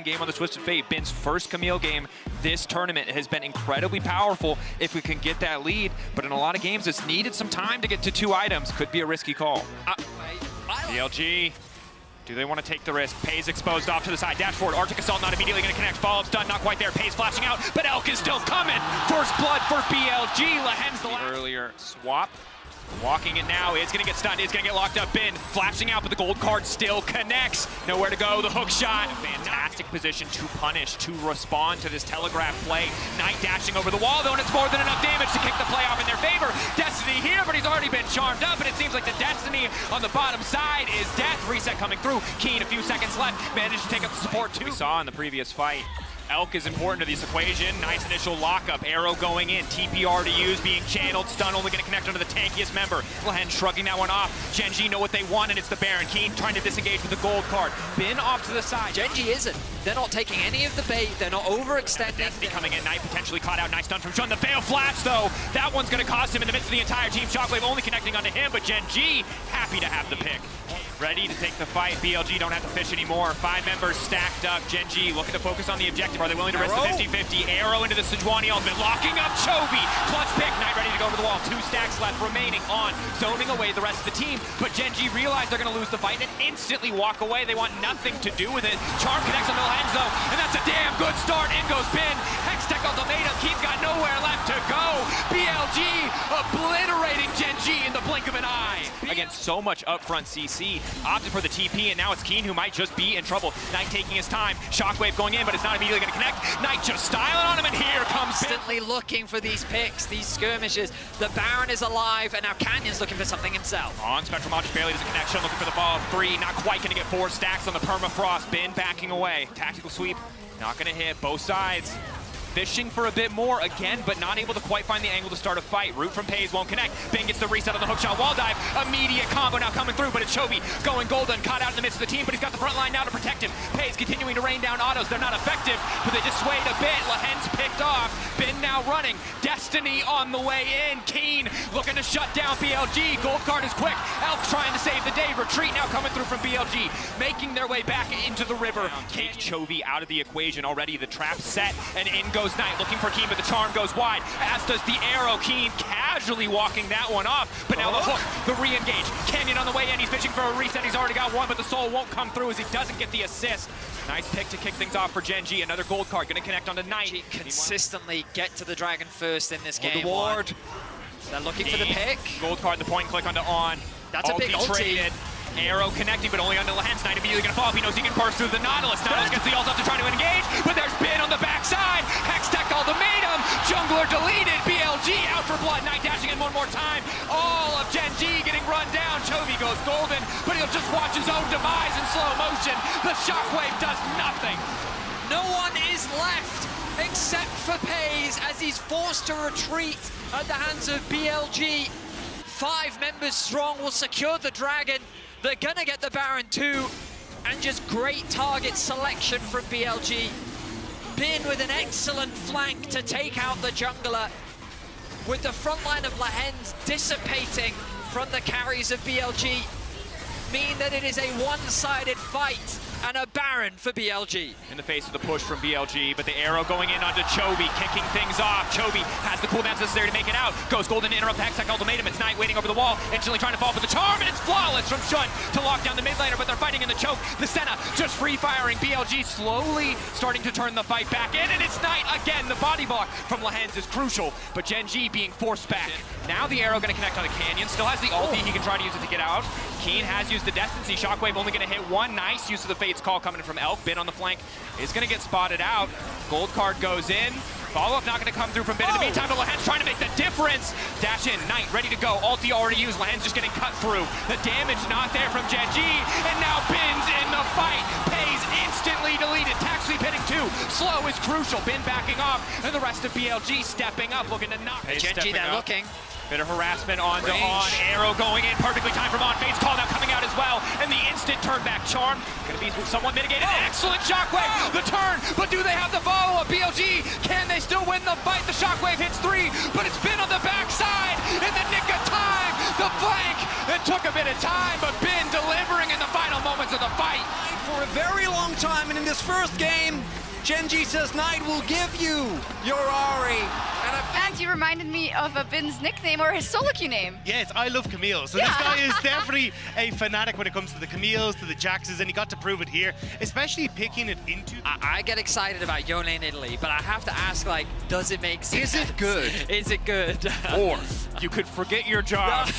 game on the Twisted Fate. Bin's first Camille game this tournament has been incredibly powerful if we can get that lead, but in a lot of games it's needed some time to get to 2 items. Could be a risky call. BLG, do they want to take the risk? Pays exposed off to the side, dash forward, Arctic Assault not immediately going to connect, follow-up's done, not quite there, Pays flashing out, but Elk is still coming! First blood for BLG, Lahen's the last. Earlier swap. Walking it now, is going to get stunned, is going to get locked up. Bin flashing out, but the gold card still connects. Nowhere to go, the hook shot. Fantastic position to punish, to respond to this telegraph play. Knight dashing over the wall, though, and it's more than enough damage to kick the play off in their favor. Destiny here, but he's already been charmed up, and it seems like the Destiny on the bottom side is death. Reset coming through. Keen, a few seconds left, managed to take up the support too. We saw in the previous fight. Elk is important to this equation. Nice initial lockup. Arrow going in. TPR to use, being channeled. Stun only going to connect onto the tankiest member. Lahen shrugging that one off. Gen G know what they want, and it's the Baron. Keen trying to disengage with the gold card. Bin off to the side. Gen G isn't. They're not taking any of the bait. They're not overextending. Destiny coming in. Knight potentially caught out. Nice stun from Shun. The fail flash, though. That one's going to cost him in the midst of the entire team. Shockwave only connecting onto him, but Gen G happy to have the pick. Ready to take the fight. BLG don't have to fish anymore. 5 members stacked up. Gen G looking to focus on the objective. Are they willing to risk the 50-50? Arrow into the Sejuani ultimate. Locking up Chovy. Clutch pick. Knight ready to go over the wall. 2 stacks left remaining on. Zoning away the rest of the team. But Gen G realize they're going to lose the fight and instantly walk away. They want nothing to do with it. Charm connects on Milhenzo. And that's a damn good start. In goes Bin. Hextech ultimatum. Keith's got nowhere left to go. BLG obliterating Gen G in the blink of an eye. Against so much upfront CC. Opted for the TP, and now it's Keen who might just be in trouble. Knight taking his time. Shockwave going in, but it's not immediately going to connect. Knight just styling on him, and here comes constantly looking for these picks, these skirmishes. The Baron is alive, and now Canyon's looking for something himself. On Spectral Module barely does a connection, looking for the ball of 3. Not quite going to get 4 stacks on the permafrost. Bin backing away. Tactical sweep, not going to hit. Both sides fishing for a bit more again, but not able to quite find the angle to start a fight. Root from Pays won't connect. Bin gets the reset on the hookshot wall dive. Immediate combo now coming through, but it's Chovy going golden, caught out in the midst of the team, but he's got the front line now to protect him. Pays continuing to rain down autos. They're not effective, but they just swayed a bit. Lahen's picked off. Bin now running. Destiny on the way in. Keen looking to shut down BLG. Gold card is quick. Elk trying to save the day. Retreat now coming through from BLG, making their way back into the river. Take Chovy out of the equation already. The trap set, and in goes Knight looking for Keen, but the charm goes wide, as does the arrow. Keen casually walking that one off, but now the hook, the re-engage. Canyon on the way in, he's fishing for a reset. He's already got one, but the soul won't come through as he doesn't get the assist. Nice pick to kick things off for Gen G. Another gold card, gonna connect onto Knight. Consistently get to the Dragon first in this game. The ward. They're looking for the pick. Gold card, the point click onto On. That's a big ulti. Arrow connecting, but only onto Lahen's. Knight immediately gonna fall. He knows he can burst through the Nautilus. Nautilus gets the ult up to try to engage, but there's Bin on the backside. Hextech ultimatum. Jungler deleted. BLG out for blood. Knight dashing in one more time. All of Gen G getting run down. Chovy goes golden, but he'll just watch his own demise in slow motion. The Shockwave does nothing. No one is left except for Pays as he's forced to retreat at the hands of BLG. 5 members strong will secure the Dragon. They're gonna get the Baron too, and just great target selection from BLG. Bin with an excellent flank to take out the jungler, with the front line of Lahen's dissipating from the carries of BLG, mean that it is a one-sided fight and a Baron for BLG. In the face of the push from BLG, but the arrow going in onto Chovy, kicking things off. Chovy has the cooldowns necessary to make it out. Goes golden to interrupt the Hextech ultimatum. It's Knight waiting over the wall, instantly trying to fall for the charm, and it's flawless from Shun to lock down the mid laner, but they're fighting in the choke. The Senna just free firing. BLG slowly starting to turn the fight back in, and it's Knight again. The body block from Lahen's is crucial, but Gen G being forced back. Now the arrow gonna connect on the Canyon. Still has the ulti, he can try to use it to get out. Keen has used the Destiny. Shockwave only gonna hit one. Nice use of the Fate's Call coming from Elk. Bin on the flank is gonna get spotted out. Gold card goes in. Follow-up not gonna come through from Bin. In the meantime, but Lahen's trying to make the difference. Dash in, Knight ready to go. Ulti already used. Lahen's just getting cut through. The damage not there from Gen G, and now Bin's in the fight. Pays instantly deleted. Tax sweep hitting 2. Slow is crucial. Bin backing off, and the rest of BLG stepping up, looking to knock. Gen G, they're looking. Bit of harassment onto On. Arrow going in, perfectly timed from On. Fate's Call now coming out as well, and the instant turn back charm gonna be somewhat mitigated. Excellent Shockwave, the turn, but do they have the follow-up? BLG, can they still win the fight? The Shockwave hits 3, but it's Bin on the backside in the nick of time. The flank, it took a bit of time, but Bin delivering in the final moments of the fight. for a very long time, and in this first game, Gen G says Knight will give you your Ahri. And you reminded me of a Bin's nickname or his solo queue name. Yes, I love Camille. So this guy is definitely a fanatic when it comes to the Camilles, to the Jaxes, and he got to prove it here, especially picking it into... I get excited about Yone in Italy, but I have to ask, like, does it make sense? Is it good? Is it good? Or you could forget your job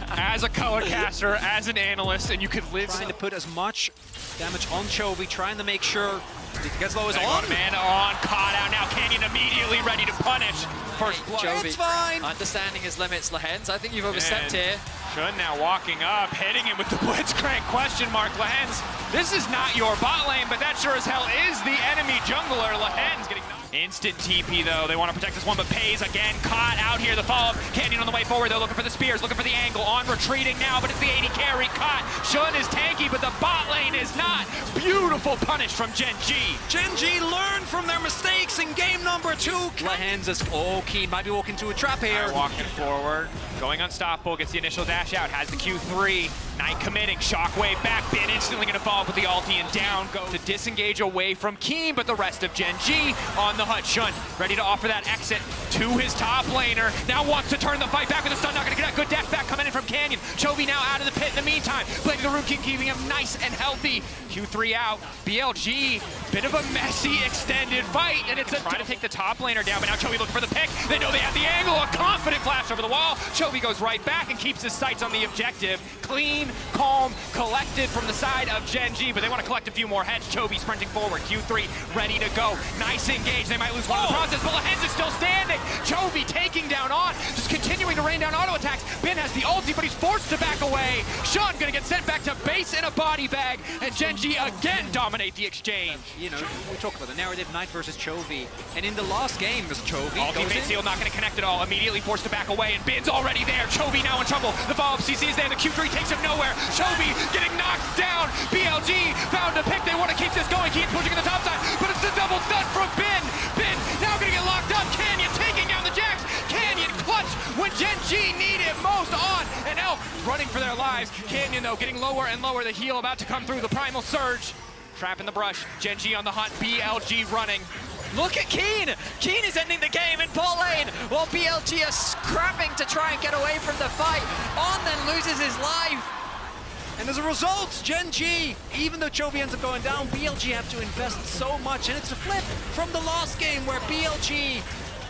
as a color caster, as an analyst, and you could live... Trying to put as much damage on Chovy, trying to make sure he gets low as on. Man on, caught out now. Canyon immediately ready to punish. First blood. Chovy, It's fine. Understanding his limits, Lehens. I think you've overstepped here. Shun now walking up, hitting him with the Blitzcrank question mark. Lehens, this is not your bot lane, but that sure as hell is the enemy jungler. Lehens getting instant TP though. They want to protect this one, but Pays again caught out here. The follow-up. Canyon on the way forward. They're looking for the spears, looking for the angle. On retreating now, but it's the 80 carry caught. Shun is tanky, but the bot lane is not. Beautiful punish from Gen G. Gen G learned from their mistakes in game number 2. Lehens is Keen might be walking into a trap here. Walking forward, going unstoppable, gets the initial dash out, has the Q3. Knight committing, shockwave back, Bin instantly gonna follow up with the ulti and down go to disengage away from Keen, but the rest of Gen G on the hut. Shun ready to offer that exit to his top laner. Now wants to turn the fight back with the stun, not gonna get a good dash back coming in from Canyon. Chovy now out of the pit in the meantime. Blade of the Rune King keeping him nice and healthy. Q3 out, BLG, bit of a messy extended fight, and it's a try to take the top laner down, but now Chovy looking for the pick. They know they have the angle, a confident flash over the wall. Chovy goes right back and keeps his sights on the objective. Clean, calm, collected from the side of Gen G, but they want to collect a few more heads. Chovy sprinting forward, Q3 ready to go. Nice engage, they might lose one in the process, but Lehens is still standing. Chovy taking down on, just continuing to rain down auto attacks. Bin has the ulti, but he's forced to back away. Shun gonna get sent back to base in a body bag, and Gen G again dominate the exchange. You know, we talk about the narrative, Knight versus Chovy, and in the last game, it was Chovy. Ultimate seal not gonna connect at all, immediately forced to back away, and Bin's already there. Chovy now in trouble, the follow-up CC is there, the Q3 takes him nowhere. Chovy getting knocked down, BLG found a pick, they want to keep this going, Keaton's pushing in the top side, but it's a double stun from Bin. Bin now gonna get locked up, Canyon taking down the Jax. Canyon clutch when Gen G need it most on, and Elk running for their lives. Canyon though getting lower and lower, the heal about to come through, the primal surge. Trap in the brush, Gen G on the hunt, BLG running. Look at Keen! Keen is ending the game in bot lane, while BLG are scrapping to try and get away from the fight. On then loses his life. And as a result, Gen G, even though Chovy ends up going down, BLG have to invest so much, and it's a flip from the last game where BLG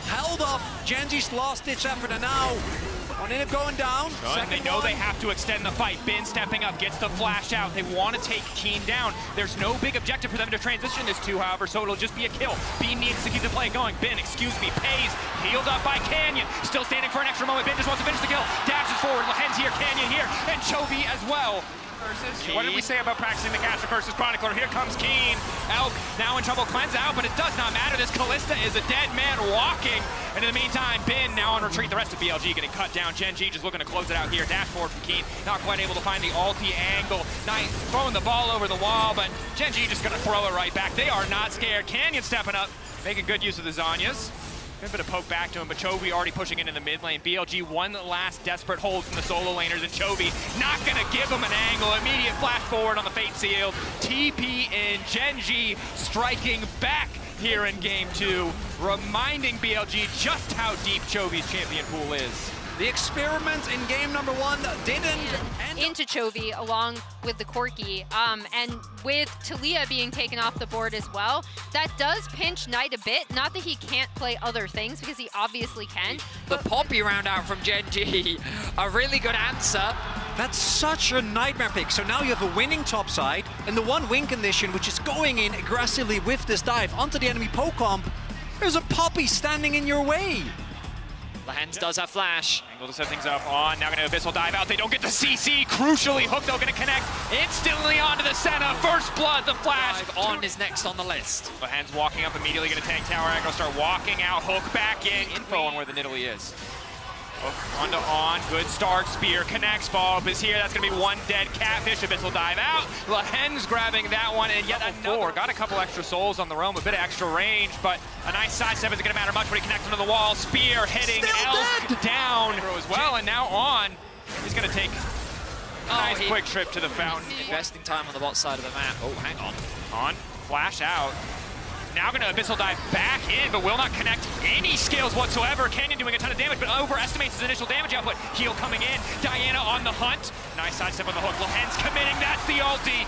held up Gen G's last-ditch effort, and now on Inib going down. They know they have to extend the fight. Bin stepping up, gets the flash out. They want to take Keen down. There's no big objective for them to transition this to, however, so it'll just be a kill. Bin needs to keep the play going. Bin, excuse me, Pays, healed up by Canyon. Still standing for an extra moment. Bin just wants to finish the kill. Dashes forward, Lehens here, Canyon here, and Chovy as well. What did we say about practicing the caster versus Chronicler? Here comes Keen. Elk now in trouble, cleanse out, but it does not matter. This Kalista is a dead man walking. And in the meantime, Bin now on retreat. The rest of BLG getting cut down. Gen G just looking to close it out here. Dash forward from Keen. Not quite able to find the ulti angle. Knight throwing the ball over the wall, but Gen G just gonna throw it right back. They are not scared. Canyon stepping up, making good use of the Zhonya's. A bit of poke back to him, but Chovy already pushing into the mid lane. BLG one last desperate hold from the solo laners, and Chovy not gonna give him an angle. Immediate flash forward on the Fate Sealed. TP in, Gen G striking back here in game 2, reminding BLG just how deep Chovy's champion pool is. The experiment in game number 1 didn't end into Chovy along with the Corki, and with Taliyah being taken off the board as well, that does pinch Knight a bit. Not that he can't play other things, because he obviously can. The Poppy round out from Gen G, a really good answer. That's such a nightmare pick. So now you have a winning top side, and the one win condition, which is going in aggressively with this dive onto the enemy Pocomp. There's a Poppy standing in your way. Lehens does have flash. Angle to set things up on, now gonna Abyssal dive out. They don't get the CC, crucially. Hook though gonna connect instantly onto the Senna. First blood, the flash. On is next on the list. Lehens walking up, immediately gonna tank tower aggro, start walking out. Hook back in, info on where the Nidalee is. Hook onto on, good start, spear connects, follow-up is here. That's gonna be one dead Catfish. Abyssal dive out. Lehens grabbing that one, and yet another. Got a couple extra souls on the roam, a bit of extra range, but a nice sidestep isn't gonna matter much when he connects into the wall. Spear hitting Elk down as well, and now on. He's gonna take Nice quick trip to the fountain. Investing time on the bot side of the map. Oh, hang on. On, flash out. Now gonna Abyssal Dive back in, but will not connect any skills whatsoever. Canyon doing a ton of damage, but overestimates his initial damage output. Heal coming in, Diana on the hunt. Nice sidestep on the hook, Lehens committing, that's the ulti.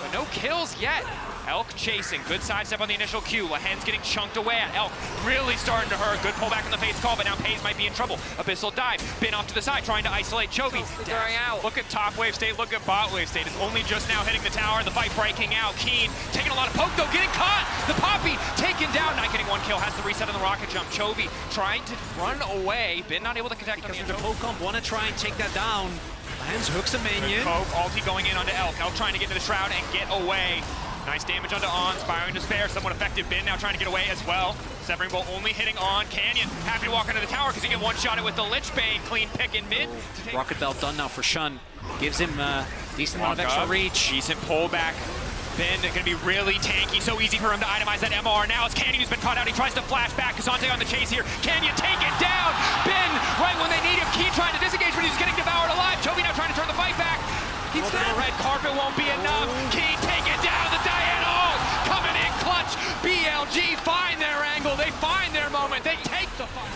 But no kills yet. Elk chasing, good sidestep on the initial Q. Lehens getting chunked away at Elk, really starting to hurt. Good pullback on the Fate's call, but now Pays might be in trouble. Abyssal Dive, Bin off to the side, trying to isolate Chovy. Figuring out. Look at top wave state, look at bot wave state. It's only just now hitting the tower, the fight breaking out. Keen taking a lot of poke though, getting caught. The Poppy taken down, not getting one kill, has the reset on the rocket jump. Chovy trying to run away, Bin not able to connect on the poke comp, want to try and take that down. Lehens hooks a minion. Poke, ulti going in onto Elk. Elk trying to get to the shroud and get away. Nice damage onto On, Spiraling Despair, somewhat effective. Bin now trying to get away as well. Severing Bolt only hitting On. Canyon happy to walk into the tower because he can one-shot it with the Lich Bane. Clean pick in mid. Rocket Belt done now for Shun. Gives him a decent amount of extra reach. Decent pullback. Bin gonna be really tanky, so easy for him to itemize that MR. Now it's Canyon who's been caught out. He tries to flash back. K'Sante on the chase here. Canyon taken down. Bin right when they need him. Keen trying to disengage, but he's getting devoured alive. Chovy now trying to turn the fight back. He's the red carpet won't be enough. Keen taken down. The Diana ult coming in clutch. BLG find their angle. They find their moment. They take the fight.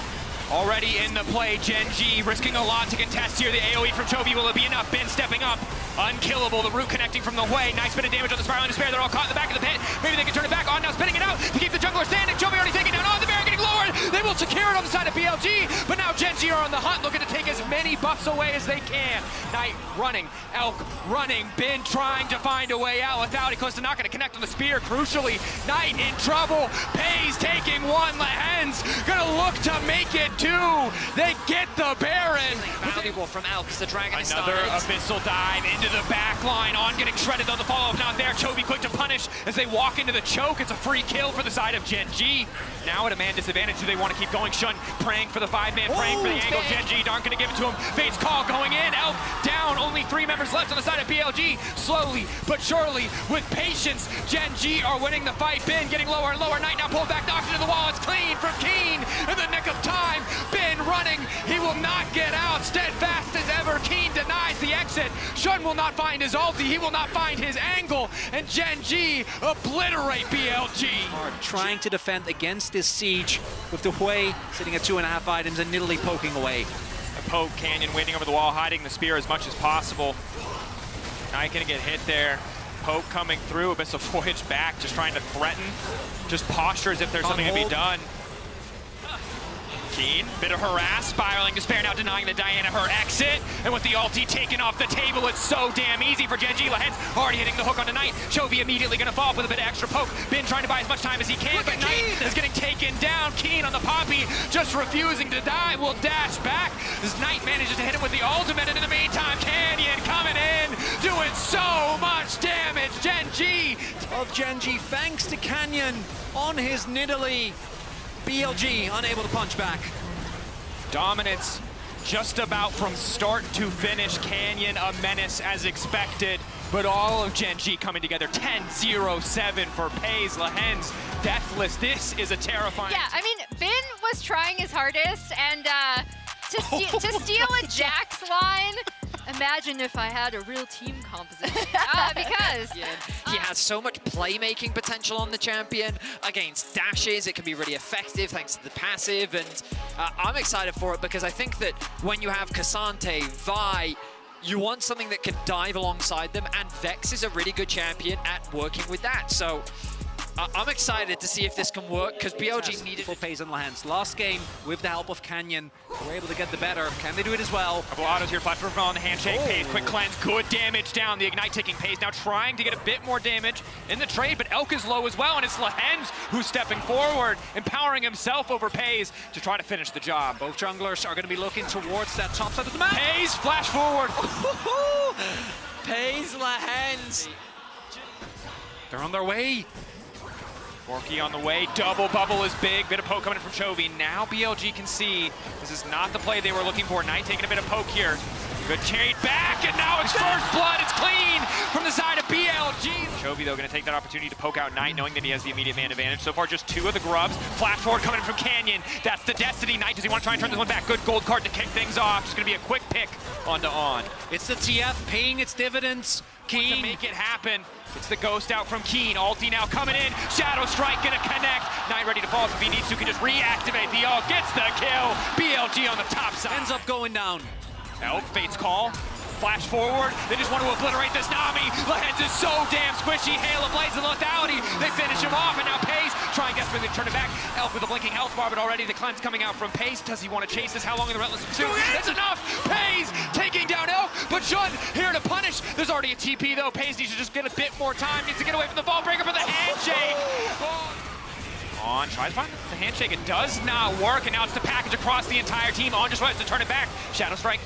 Already in the play, Gen G risking a lot to contest here. The AoE from Chovy, will it be enough? Bin stepping up. Unkillable, the root connecting from the way. Nice bit of damage on the Spiraling Despair. They're all caught in the back of the pit. Maybe they can turn it back. On now spinning it out to keep the jungler standing. Chovy already taken down. On the bear getting lowered. They will secure it on the side of BLG. But now Gen G are on the hunt, looking to take as many buffs away as they can. Knight running, Elk running. Bin trying to find a way out without it. Close to not going to connect on the spear. Crucially, Knight in trouble. Pays taking one. Lehens gonna look to make it two. They get the Baron. Valuable from Elk as the Dragon is Another Abyssal Dive into the back line. On getting shredded though, the follow-up not there. Chovy quick to punish as they walk into the choke. It's a free kill for the side of Gen G. Now at a man disadvantage, do they want to keep going? Shun praying for the 5-man, praying for the angle. Gen G aren't going to give it to him. Fate's call going in. Elk down. Only 3 members left on the side of BLG. Slowly but surely, with patience, Gen G are winning the fight. Bin getting lower and lower. Knight now pulled back, knocked into the wall. It's clean from Keen in the nick of time. Bin running. He will not get out. Steadfast as ever. Keen denies the exit. Shun will not find his ulti. He will not find his angle. And Gen G obliterate BLG. Trying to defend against this siege with the Hui sitting at 2.5 items and Nidalee poking away. A poke, Canyon waiting over the wall, hiding the spear as much as possible. Knight gonna get hit there. Poke coming through, Abyssal Voyage back, just trying to threaten. Just posture as if there's something to be done. Keen, bit of harass, Spiraling Despair now denying the Diana her exit. And with the ulti taken off the table, it's so damn easy for Gen G. Lehens already hitting the hook on the Knight. Chovy immediately gonna fall up with a bit of extra poke. Bin trying to buy as much time as he can, but Knight is getting taken down. Keen on the Poppy, just refusing to die, will dash back. As Knight manages to hit him with the ultimate, and in the meantime, Canyon coming in, doing so much damage. Gen G Of Gen G, thanks to Canyon on his Nidalee. BLG unable to punch back. Dominance just about from start to finish. Canyon a menace as expected, but all of Gen G coming together. 10-0-7 for Pays. Lehens deathless. This is a terrifying... Yeah, I mean, Bin was trying his hardest, and to steal a Jax line, imagine if I had a real team composition. Because he has so much playmaking potential on the champion. Against dashes, it can be really effective thanks to the passive, and I'm excited for it because I think that when you have K'Sante, Vi, you want something that can dive alongside them, and Vex is a really good champion at working with that. So I'm excited to see if this can work, because BLG needed for Pays and Lehens. Last game, with the help of Canyon, they were able to get the better. Can they do it as well? Couple autos here, platform on the handshake. Pays, quick cleanse, good damage down. The Ignite taking Pays, now trying to get a bit more damage in the trade, but Elk is low as well, and it's Lehens who's stepping forward, empowering himself over Pays to try to finish the job. Both junglers are going to be looking towards that top side of the map. Pays, flash forward. Pays Lehens. They're on their way. Corki on the way, double bubble is big, bit of poke coming from Chovy. Now BLG can see this is not the play they were looking for. Knight taking a bit of poke here. Good trade back, and now it's first blood. It's clean from the side of BLG. Chovy, though, going to take that opportunity to poke out Knight, knowing that he has the immediate man advantage. So far, just 2 of the grubs. Flash forward coming in from Canyon. That's the Destiny. Knight, does he want to try and turn this one back? Good gold card to kick things off. Just going to be a quick pick onto On. It's the TF paying its dividends. Keen to make it happen. It's the ghost out from Keen. Ulti now coming in. Shadow Strike gonna connect. Knight ready to fall if he needs to. Can just reactivate the ult. Gets the kill. BLG on the top side. Ends up going down. Elk Fate's call. Flash forward. They just want to obliterate this Nami. Lehends is so damn squishy. Hail of Blades and lethality. They finish him off, and now Pace trying desperately to turn it back. Elk with a blinking health bar, but already the cleanse coming out from Pace. Does he want to chase this? How long in the Relentless Pursuit? That's enough. Pace taking down Elk, but Shun here to punish. There's already a TP though. Pace needs to just get a bit more time. Needs to get away from the ball breaker for the handshake. On tries to find the handshake. It does not work, and now it's the package across the entire team. On just wants to turn it back. Shadow Strike.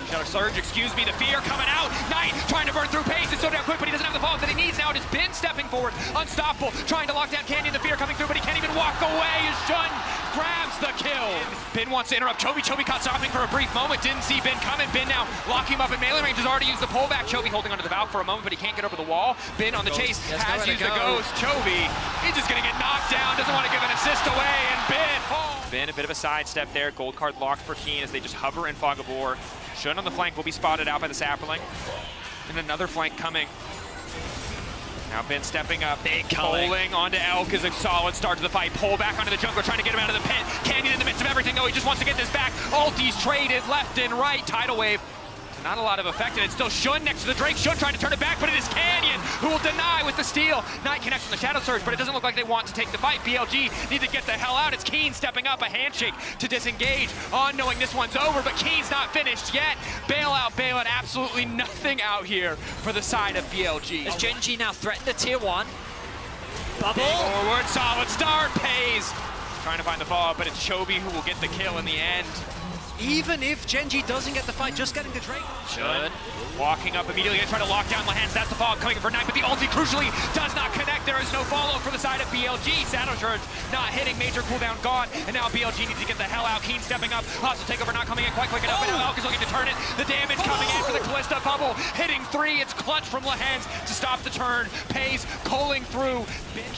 Shadow Surge, excuse me, the fear coming out. Knight trying to burn through Pace. It's so damn quick, but he doesn't have the follow that he needs now. It is Ben stepping forward, unstoppable, trying to lock down Canyon. The fear coming through, but he can't even walk away as Shun grabs the kill. Ben wants to interrupt Chovy. Chovy caught stopping for a brief moment. Didn't see Ben coming. Ben now locking him up in melee range. Has already used the pullback. Chovy holding onto the Valk for a moment, but he can't get over the wall. Ben on the chase has used the ghost. Chovy, he's just gonna get knocked down. Doesn't want to give an assist away, and Ben home. Ben, a bit of a sidestep there. Gold card locked for Keen as they just hover in Fog of War. Shun on the flank will be spotted out by the sapling. And another flank coming. Now Ben stepping up. Big pulling onto Elk is a solid start to the fight. Pull back onto the jungle, trying to get him out of the pit. Canyon in the midst of everything, though. He just wants to get this back. Ulti's traded left and right. Tidal wave. Not a lot of effect, and it's still Shun next to the Drake. Shun trying to turn it back, but it is Canyon who will deny with the steal. Knight connects on the Shadow Surge, but it doesn't look like they want to take the fight. BLG need to get the hell out. It's Keen stepping up, a handshake to disengage. On knowing this one's over, but Keen's not finished yet. Bailout, absolutely nothing out here for the side of BLG. As Gen G now threatened the tier 1. Bubble. Forward, solid start, Pays. Trying to find the follow-up, but it's Chovy who will get the kill in the end. Even if Gen G doesn't get the fight, just getting the Drake. Shun walking up immediately and trying to lock down Lehends. That's the follow-up coming in for Knight, but the ulti crucially does not connect. There is no follow for the side of BLG. Shadow Surge not hitting, major cooldown gone, and now BLG needs to get the hell out. Keen stepping up, hostile takeover not coming in quite quick enough, and now Elk is looking to turn it. The damage coming in for the Kalista bubble, hitting 3. It's clutch from Lehends to stop the turn. Pays pulling through.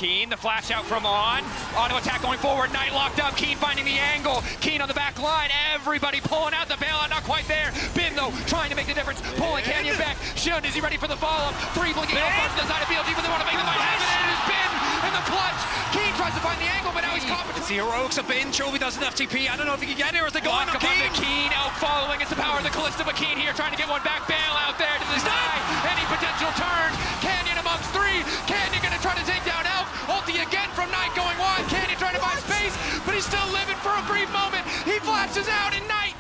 Keen, the flash out from On. Auto attack going forward. Knight locked up. Keen finding the angle. Keen on the back line. Everybody pulling out. The bailout not quite there. Ben though trying to make the difference. Pulling Canyon back. Shun, is he ready for the follow-up? 3 blinking health bars to the side of BLG, but they want to make the fight happen. And it is Ben in the clutch. Keen tries to find the angle, but now he's caught. It's the heroics of Ben. Chovy doesn't have TP. I don't know if he can get here as they go on to Keen. Keen out following. It's the power of the Kalista, but Keen here trying to get one back. Bailout there to the side. Any potential turn. Canyon amongst 3. Canyon gonna try to take down Elk. Ulti again from Knight going wide. Canyon trying to buy space, but he's still living for a brief moment. He flashes out and Knight.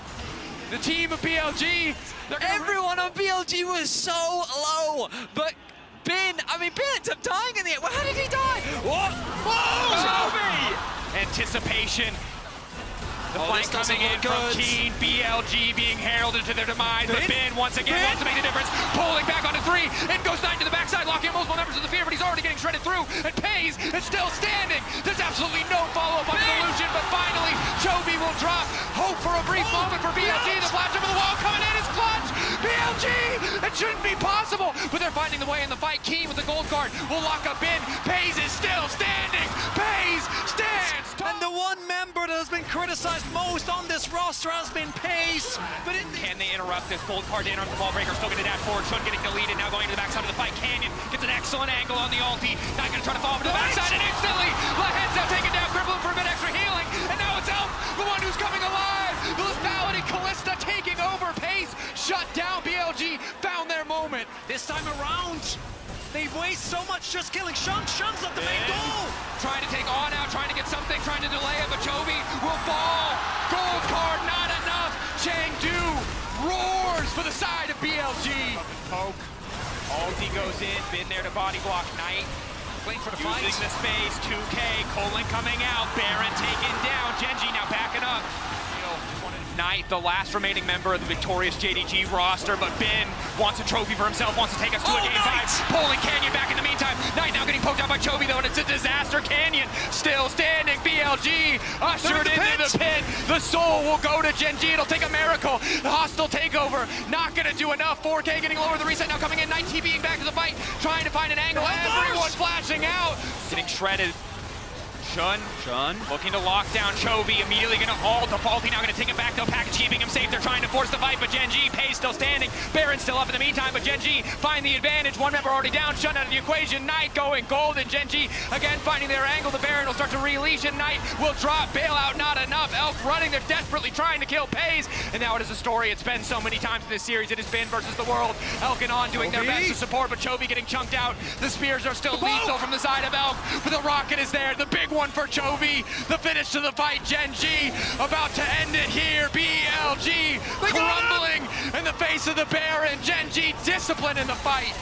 The team of BLG. Everyone on BLG was so low, but Ben ends up dying in the end. How did he die? What? Whoa! Chovy! Anticipation. The flank coming in from Keen, BLG being heralded to their demise, but Ben once again wants to make the difference, pulling back onto 3, and goes 9 to the backside, locking multiple members of the fear, but he's already getting shredded through, and Pays is still standing. There's absolutely no follow-up on the illusion, but finally, Chovy will drop. Hope for a brief moment for BLG, the flash over the wall coming in is clutch. BLG, it shouldn't be possible, but they're finding the way in the fight. Keen with the gold card will lock up Ben. Pays is still standing. Pays stands. And the one member that has been criticized most on this roster has been Pace. But can they interrupt this? Gold card in on the ball breaker, still going to dash forward. Shun getting the lead and now going to the backside of the fight. Canyon gets an excellent angle on the ulti. Not going to try to fall over to the backside, and instantly Lehends now taken down, crippling for a bit extra healing. And now it's Elk, the one who's coming alive. The lethality Kalista taking over. Pace shut down. BLG found their moment. This time around, they waste so much just killing Shun. Shun's not the main goal. Trying to take On out, trying to get something, trying to delay it, but Chovy will fall. Gold card, not enough. Chengdu roars for the side of BLG. Poke. Ulti goes in, been there to body block Knight. Waiting for the fight. Using the space, 2K, Colin coming out, Baron taken down. Gen G now backing up. Just wanted to Knight, the last remaining member of the victorious JDG roster, but Ben wants a trophy for himself, wants to take us to a game 5. Pulling Canyon back in the meantime. Knight now getting poked out by Chovy though, and it's a disaster. Canyon still standing. BLG ushered into the pit. The soul will go to Gen G. It'll take a miracle. The hostile takeover, not gonna do enough. 4K getting lower. The reset now coming in. Knight TBing back to the fight, trying to find an angle. Everyone flashing out. Getting shredded. Shun looking to lock down Chovy, immediately going to ult. Defaulty now going to take it back though, Package keeping him safe. They're trying to force the fight, but Gen G, Pays still standing. Baron still up in the meantime, but Gen G find the advantage. One member already down, Shun out of the equation. Knight going gold, and Gen G again finding their angle. The Baron will start to releash, and Knight will drop. Bailout not enough. Elk running, they're desperately trying to kill Pays, and now it is a story it's been so many times in this series. It has been versus the world. Elk and On doing their best to support, but Chovy getting chunked out. The spears are still lethal from the side of Elk, but the rocket is there. The big one for Chovy. The finish to the fight, Gen G about to end it here. BLG crumbling in the face of the Baron. Gen G discipline in the fight.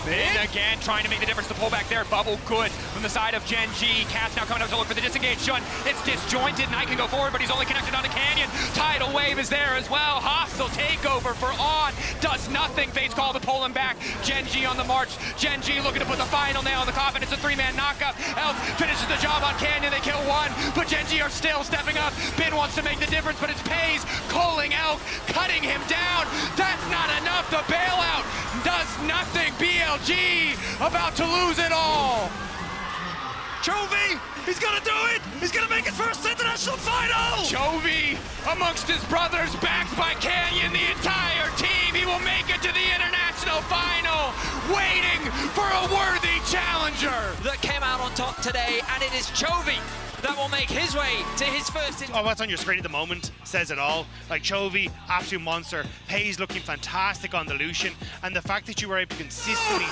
Ben again trying to make the difference. The pullback there, Bubble good from the side of Gen G. Cat's now coming up to look for the disengaged Shun. It's disjointed. Knight can go forward, but he's only connected on a Canyon. Tidal Wave is there as well. Hostile takeover for On. Does nothing. Fate's call to pull him back. Gen G on the march. Gen G looking to put the final nail in the coffin. It's a 3-man knockup. Elf finishes the job on Canyon. They kill one, but Gen G are still stepping up. Ben wants to make the difference, but it's Pays calling Elk, cutting him down. That's not enough. The bailout does nothing. BLG about to lose it all. Chovy, he's gonna do it! He's gonna make it first international final! Chovy amongst his brothers, backed by Canyon, the entire team. He will make it to the international final, waiting for a worthy challenger. That came out on top today, and it is Chovy that will make his way to his first. Oh, what's on your screen at the moment says it all. Like Chovy, absolute monster. Pays looking fantastic on the Lucian, and the fact that you were able to consistently